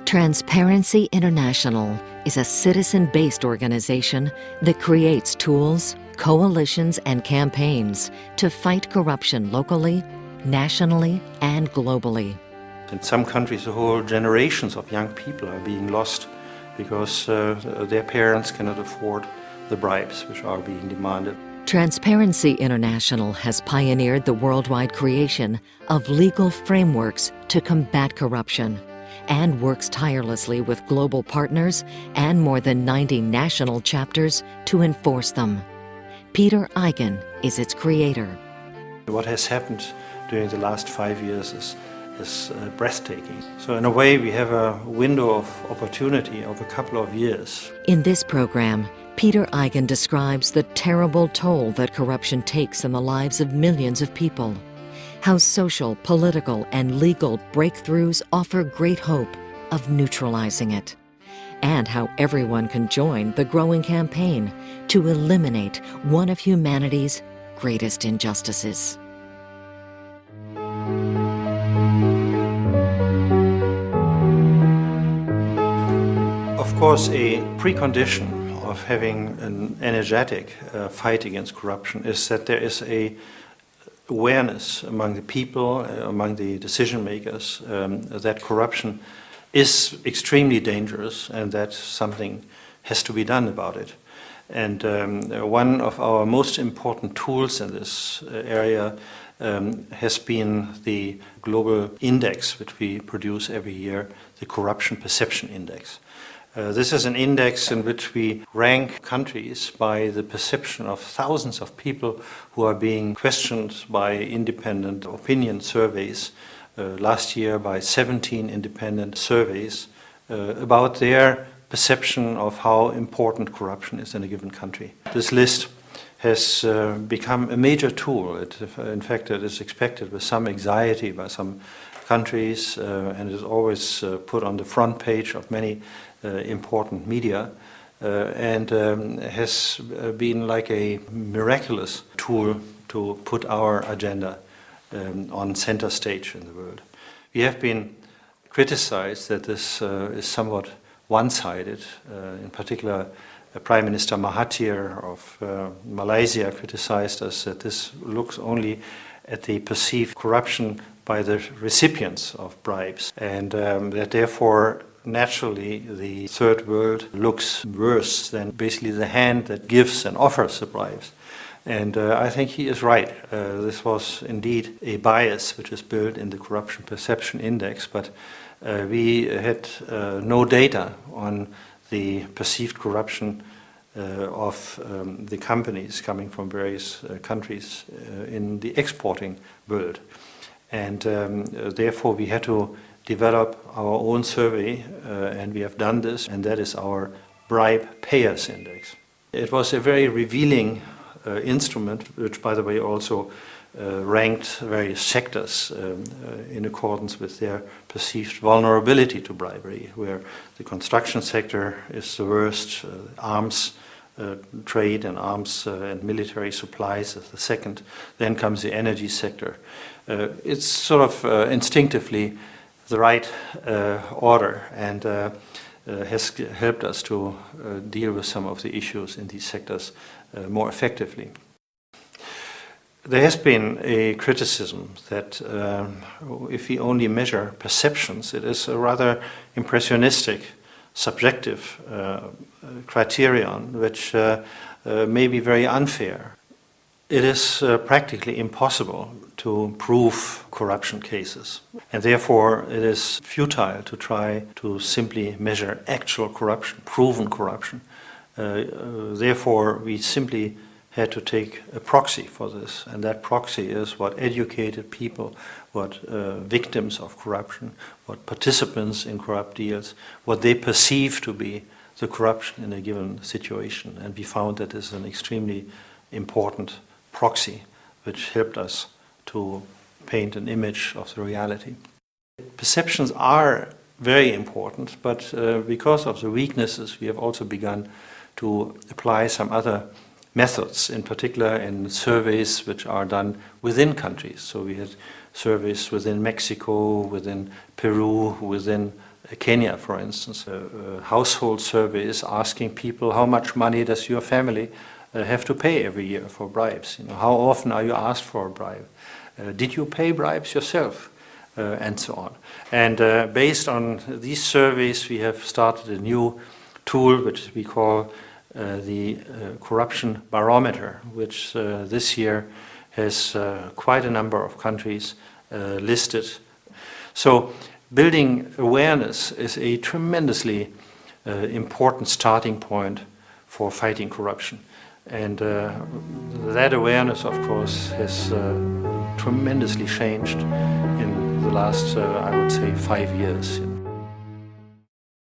Transparency International is a citizen-based organization that creates tools, coalitions, and campaigns to fight corruption locally, nationally, and globally. In some countries, whole generations of young people are being lost because their parents cannot afford the bribes which are being demanded. Transparency International has pioneered the worldwide creation of legal frameworks to combat corruption and works tirelessly with global partners and more than 90 national chapters to enforce them. Peter Eigen is its creator. What has happened during the last 5 years is breathtaking. So in a way we have a window of opportunity of a couple of years. In this program, Peter Eigen describes the terrible toll that corruption takes in the lives of millions of people, how social, political, and legal breakthroughs offer great hope of neutralizing it, and how everyone can join the growing campaign to eliminate one of humanity's greatest injustices. Of course, a precondition of having an energetic fight against corruption is that there is a awareness among the people, among the decision makers, that corruption is extremely dangerous and that something has to be done about it. And one of our most important tools in this area has been the global index which we produce every year, the Corruption Perception Index. This is an index in which we rank countries by the perception of thousands of people who are being questioned by independent opinion surveys, last year by 17 independent surveys, about their perception of how important corruption is in a given country. This list has become a major tool. In fact, it is expected with some anxiety by some countries and is always put on the front page of many important media and has been like a miraculous tool to put our agenda on center stage in the world. We have been criticized that this is somewhat one-sided. In particular, Prime Minister Mahathir of Malaysia criticized us that this looks only at the perceived corruption by the recipients of bribes and that therefore naturally the third world looks worse than basically the hand that gives and offers the bribes. And I think he is right. This was indeed a bias which is built in the Corruption Perception Index, but we had no data on the perceived corruption of the companies coming from various countries in the exporting world. And therefore we had to develop our own survey, and we have done this, and that is our Bribe Payers Index. It was a very revealing instrument, which by the way also ranked various sectors in accordance with their perceived vulnerability to bribery, where the construction sector is the worst, arms trade and arms and military supplies is the second, then comes the energy sector. It's sort of instinctively the right order and has helped us to deal with some of the issues in these sectors more effectively. There has been a criticism that if we only measure perceptions, it is a rather impressionistic, subjective criterion which may be very unfair. It is practically impossible to prove corruption cases, and therefore it is futile to try to simply measure actual corruption, proven corruption. Therefore we simply had to take a proxy for this, and that proxy is what educated people, what victims of corruption, what participants in corrupt deals, what they perceive to be the corruption in a given situation. And we found that this is an extremely important proxy which helped us to paint an image of the reality. Perceptions are very important, but because of the weaknesses we have also begun to apply some other methods, in particular in surveys which are done within countries. So we had surveys within Mexico, within Peru, within Kenya, for instance, a household survey is asking people how much money does your family have to pay every year for bribes. How often are you asked for a bribe? Did you pay bribes yourself? And so on. And based on these surveys, we have started a new tool which we call the Corruption Barometer, which this year has quite a number of countries listed. So building awareness is a tremendously important starting point for fighting corruption. And that awareness, of course, has tremendously changed in the last, I would say, 5 years.